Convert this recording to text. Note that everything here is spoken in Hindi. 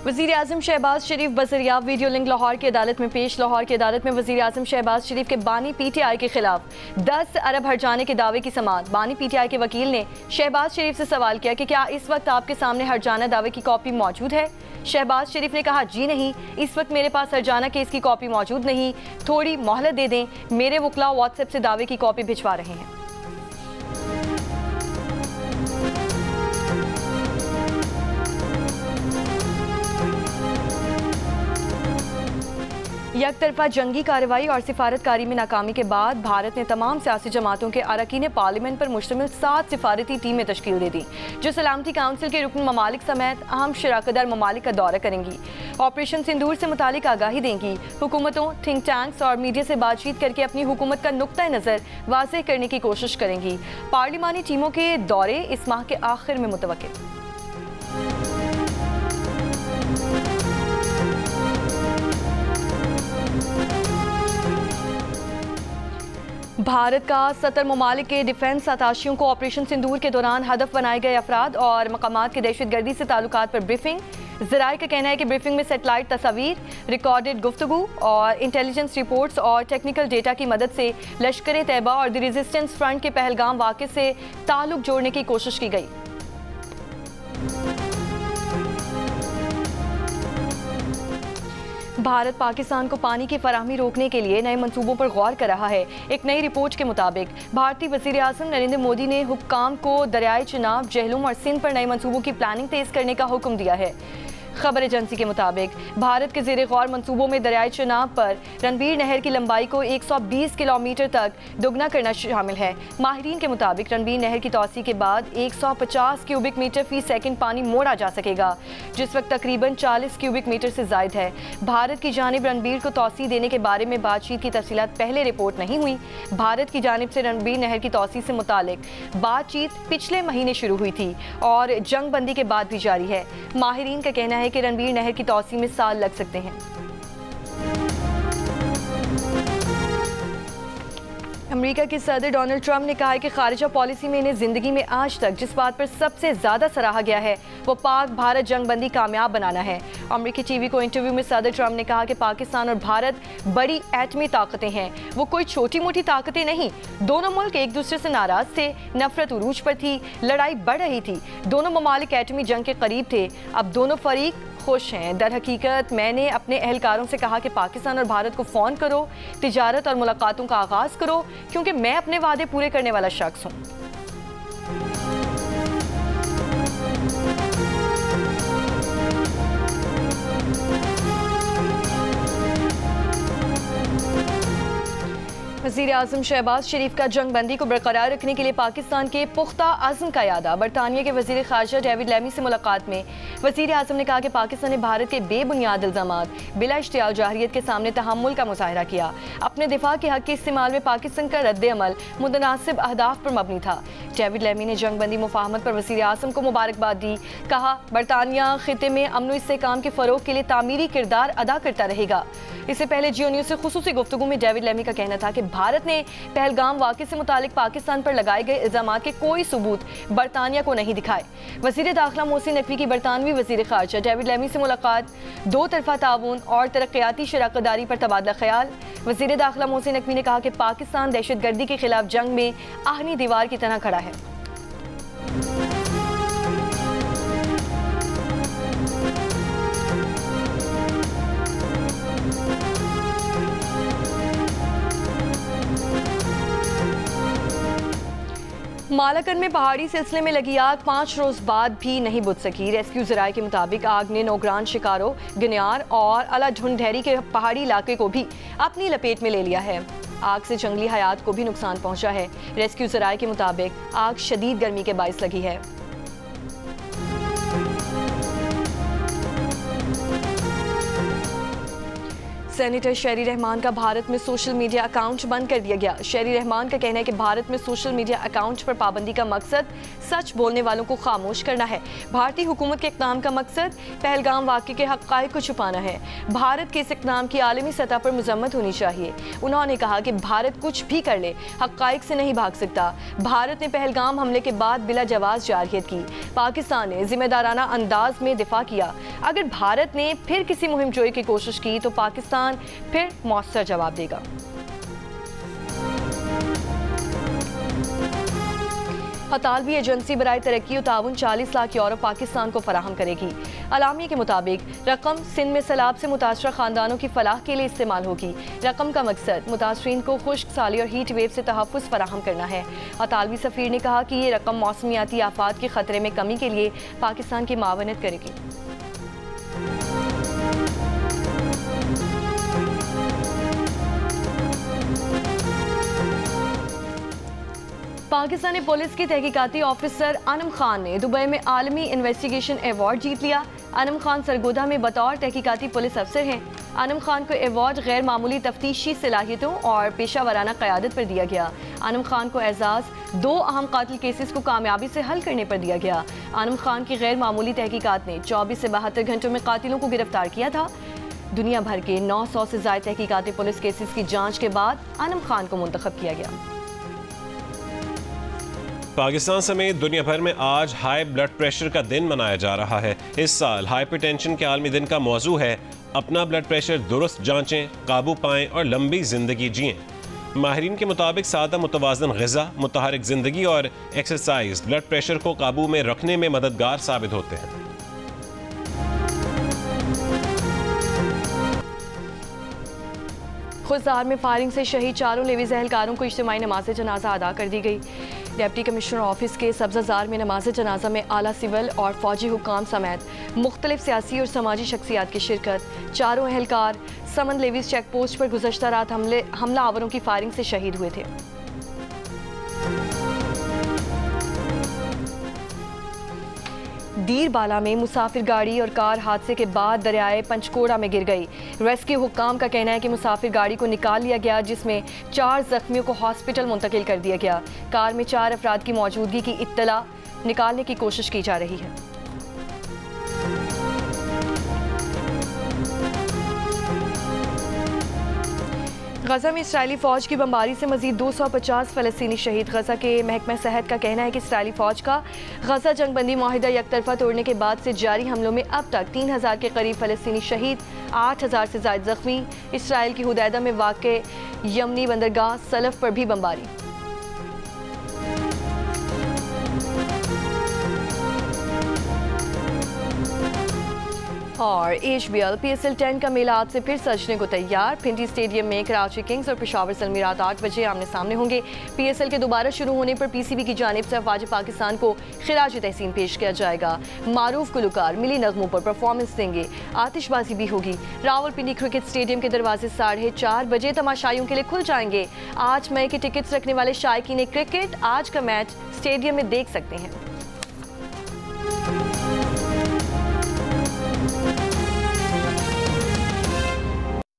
वज़ीर आज़म शहबाज शरीफ बसरियाब वीडियो लिंक लाहौर की अदालत में पेश। लाहौर की अदालत में वज़ीर आज़म शहबाज शरीफ के बानी PTI के खिलाफ 10 अरब हर्जाने के दावे की समाअत। बानी PTI के वकील ने शहबाज शरीफ से सवाल किया कि क्या इस वक्त आपके सामने हर्जाना दावे की कॉपी मौजूद है। शहबाज शरीफ ने कहा, जी नहीं, इस वक्त मेरे पास हर्जाना केस की कॉपी मौजूद नहीं, थोड़ी मोहलत दे दें, मेरे वकला व्हाट्सएप से दावे की कॉपी भिजवा रहे हैं। एक तरफा जंगी कार्रवाई और सिफारतकारी में नाकामी के बाद भारत ने तमाम सियासी जमातों के अरकान पार्लियामेंट पर मुश्तमिल 7 सिफारती टीमें तश्कील दे दी, जो सलामती काउंसिल के रुकन ममालिक समेत अहम शराकतदार ममालिक का दौरा करेंगी। ऑपरेशन सिंदूर से मुतालिक आगाही देंगी, हुकूमतों, थिंक टैंक्स और मीडिया से बातचीत करके अपनी हुकूमत का नुक्ता नज़र वाज़ेह करने की कोशिश करेंगी। पार्लिमानी टीमों के दौरे इस माह के आखिर में मुतवक्किल। भारत का 70 ममालिक के डिफेंस अताशियों को ऑपरेशन सिंदूर के दौरान हदफ बनाए गए अफराद और मकामात के दहशतगर्दी से ताल्लुकात पर ब्रीफिंग। ज़राए का कहना है कि ब्रीफिंग में सेटेलाइट तस्वीर, रिकॉर्डेड गुफ्तगू और इंटेलिजेंस रिपोर्ट्स और टेक्निकल डेटा की मदद से लश्कर तैयबा और द रेजिस्टेंस फ्रंट के पहलगाम वाक़े से ताल्लुक जोड़ने की कोशिश की गई। भारत पाकिस्तान को पानी की फराहमी रोकने के लिए नए मंसूबों पर गौर कर रहा है। एक नई रिपोर्ट के मुताबिक भारतीय वज़ीर आज़म नरेंद्र मोदी ने हुक्काम को दरियाए चिनाब, जहलुम और सिंध पर नए मंसूबों की प्लानिंग तेज करने का हुक्म दिया है। खबर एजेंसी के मुताबिक भारत के ज़ेरे गौर मंसूबों में दरियाए चिनाब पर रणबीर नहर की लंबाई को 120 किलोमीटर तक दोगुना करना शामिल है। माहिरीन के मुताबिक रणबीर नहर की तोसी के बाद 150 क्यूबिक मीटर फी सेकंड पानी मोड़ा जा सकेगा, जिस वक्त तकरीबन 40 क्यूबिक मीटर से ज़ायद है। भारत की जानिब रणबीर को तोसी देने के बारे में बातचीत की तफसीलात पहले रिपोर्ट नहीं हुई। भारत की जानिब से रणबीर नहर की तोसी से मुतालिक बातचीत पिछले महीने शुरू हुई थी और जंग बंदी के बाद भी जारी है। माहिरीन का कहना है कि रणबीर नहर की तोसी में साल लग सकते हैं। अमेरिका के सदर डोनाल्ड ट्रंप ने कहा है कि खारिजा पॉलिसी में इन्हें जिंदगी में आज तक जिस बात पर सबसे ज्यादा सराहा गया है वो पाक भारत जंग बंदी कामयाब बनाना है। अमेरिकी टीवी को इंटरव्यू में सदर ट्रंप ने कहा कि पाकिस्तान और भारत बड़ी एटमी ताकतें हैं, वो कोई छोटी मोटी ताकतें नहीं। दोनों मुल्क एक दूसरे से नाराज थे, नफरत उरूज पर थी, लड़ाई बढ़ रही थी, दोनों ममालिक एटमी जंग के करीब थे। अब दोनों फरीक खुश हैं। दर हकीकत मैंने अपने एहलकारों से कहा कि पाकिस्तान और भारत को फ़ोन करो, तिजारत और मुलाकातों का आगाज़ करो, क्योंकि मैं अपने वादे पूरे करने वाला शख्स हूँ। वज़ीर आज़म शहबाज शरीफ का जंग बंदी को बरकरार रखने के लिए पाकिस्तान के पुख्ता अज़्म का यादा। बरतानिया के वज़ीर ख़ारजा डेविड लेमी से मुलाकात में वज़ीर आज़म ने कहा कि पाकिस्तान ने भारत के बेबुनियाद इल्ज़ामात बिला इश्तियाल जाहिरियत के सामने तहम्मुल का मुज़ाहिरा किया। अपने दिफा के हक़ के इस्तेमाल में पाकिस्तान का रद्द अमल मुतनासिब अहदाफ पर मबनी था। डेविड लेमी ने जंग बंदी मुफाहमत पर वज़ीर आज़म को मुबारकबाद दी। कहा, बरतानिया ख़िते में अमन व इस्तेहकाम के फ़रोग़ के लिए तामीरी किरदार अदा करता रहेगा। इससे पहले जियो न्यूज़ से खुसूसी गुफ्तगू में डेविड लेमी का कहना था कि भारत ने पहलगाम वाक़े से मुतालिक पाकिस्तान पर लगाए गए इल्ज़ामात के कोई सबूत बरतानिया को नहीं दिखाए। वज़ीर दाखिला मोहसिन नकवी की बरतानवी वज़ीर ख़ारजा डेविड लेमी से मुलाकात, दो तरफ़ा ताउन और तरक्याती शराकतदारी पर तबादला ख्याल। वज़ीर दाखिला मोहसिन नकवी ने कहा कि पाकिस्तान दहशतगर्दी के खिलाफ जंग में आहनी दीवार की तरह खड़ा है। मालाकन में पहाड़ी सिलसिले में लगी आग 5 रोज बाद भी नहीं बुझ सकी। रेस्क्यू ज़राए के मुताबिक आग ने नौग्रान शिकारो, गनियार और अला ढूंढेरी के पहाड़ी इलाके को भी अपनी लपेट में ले लिया है। आग से जंगली हयात को भी नुकसान पहुंचा है। रेस्क्यू ज़राए के मुताबिक आग शदीद गर्मी के बाइस लगी है। सेनेटर शेरी रहमान का भारत में सोशल मीडिया अकाउंट बंद कर दिया गया। शेरी रहमान का कहना है कि भारत में सोशल मीडिया अकाउंट पर पाबंदी का मकसद सच बोलने वालों को खामोश करना है। भारतीय हुकूमत के इक़दाम का मकसद पहलगाम वाक़े के हक़ाइक़ को छुपाना है। भारत के इस इक़दाम की आलमी सतह पर मज़म्मत होनी चाहिए। उन्होंने कहा कि भारत कुछ भी कर ले, हक़ाइक़ से नहीं भाग सकता। भारत ने पहलगाम हमले के बाद बिला जवाज़ जारहियत की। पाकिस्तान ने जिम्मेदाराना अंदाज में दिफा किया। अगर भारत ने फिर किसी मुहिम जोई की कोशिश की तो पाकिस्तान फिर मौसर जवाब देगा। हतालवी एजेंसी बराए तरक्की और ताउन 40 लाख यूरो पाकिस्तान को फराहम करेगी। अलामी के मुताबिक रकम सिंध में सैलाब से मुतासरा खानदानों की फलाह के लिए इस्तेमाल होगी। रकम का मकसद मुतासरीन को खुश्क साली और हीट वेव से तहफ़्फ़ुज़ फराहम करना है। हतालवी सफ़ीर ने कहा कि ये रकम मौसमियाती आफात के ख़तरे में कमी के लिए पाकिस्तान की मावनत करेगी। पाकिस्तानी पुलिस की तहकीकाती ऑफिसर अनम खान ने दुबई में आलमी इन्वेस्टिगेशन अवार्ड जीत लिया। अनम खान सरगोदा में बतौर तहकीकाती पुलिस अफसर हैं। अनम खान को अवार्ड गैर मामूली तफ्तीशी सलाहियतों और पेशा वराना क़यादत पर दिया गया। अनम खान को एजाज़ 2 अहम कातिल केसेस को कामयाबी से हल करने पर दिया गया। अनम खान की गैर मामूली तहकीकात ने 24 से 72 घंटों में कातिलों को गिरफ्तार किया था। दुनिया भर के 900 से ज़ायद तहकीकाती पुलिस केसेस की जाँच के बाद अनम खान को मुंतखब किया गया। पाकिस्तान समेत दुनिया भर में आज हाई ब्लड प्रेशर का दिन मनाया जा रहा है। इस साल हाइपरटेंशन के आलमी दिन का मौजू है अपना ब्लड प्रेशर दुरुस्त जांचें, काबू पाएं और लंबी जिंदगी जिएं। माहिरीन के मुताबिक सादा मुतवाज़न ग़िज़ा, मुतहरिक ज़िंदगी और एक्सरसाइज ब्लड प्रेशर को काबू में रखने में मददगार साबित होते हैं। खुजदार में फायरिंग से शहीद 4 लेवीज़ एहलकारों को इज्तिमाई नमाज जनाजा अदा कर दी गई। डिप्टी कमिश्नर ऑफिस के सब्ज़ाज़ार में नमाज जनाजा में आला सिविल और फौजी हुकाम समेत मुख्तलिफ सियासी और समाजी शख्सियात की शिरकत। 4 एहलकार समन लेवीज़ चेक पोस्ट पर गुज़श्ता रात हमला आवरों की फायरिंग से शहीद हुए थे। दीरबाला में मुसाफिर गाड़ी और कार हादसे के बाद दरियाए पंचकोड़ा में गिर गई। रेस्क्यू हुक्काम का कहना है कि मुसाफिर गाड़ी को निकाल लिया गया, जिसमें 4 जख्मियों को हॉस्पिटल मुंतकिल कर दिया गया। कार में 4 अफराद की मौजूदगी की इत्तला, निकालने की कोशिश की जा रही है। गजा में इसराइली फ़ौज की बमबारी से मजीद 250 फ़लस्तीनी शहीद। गजा के महकमा सेहत का कहना है कि इसराइली फ़ौज का गजा जंगबंदी माहिदा यकतरफा तोड़ने के बाद से जारी हमलों में अब तक 3000 के करीब फ़लस्तीनी शहीद, 8000 से ज़ायद ज़ख्मी। इसराइल की हुदैदा में वाक़े यमनी बंदरगाह सलफ पर भी बमबारी। और HBL PSL 10 का मेला आज से फिर सजने को तैयार। पिंडी स्टेडियम में कराची किंग्स और पेशावर सलमी रात 8 बजे आमने सामने होंगे। PSL के दोबारा शुरू होने पर PCB की जानिब से अफवाज पाकिस्तान को खिराज तहसीन पेश किया जाएगा। मारूफ गुलकार मिली नगमों पर परफॉर्मेंस देंगे, आतिशबाजी भी होगी। रावलपिंडी क्रिकेट स्टेडियम के दरवाजे 4:30 बजे तमाशाइयों के लिए खुल जाएंगे। 8 मई के टिकट्स रखने वाले शायकीन क्रिकेट आज का मैच स्टेडियम में देख सकते हैं।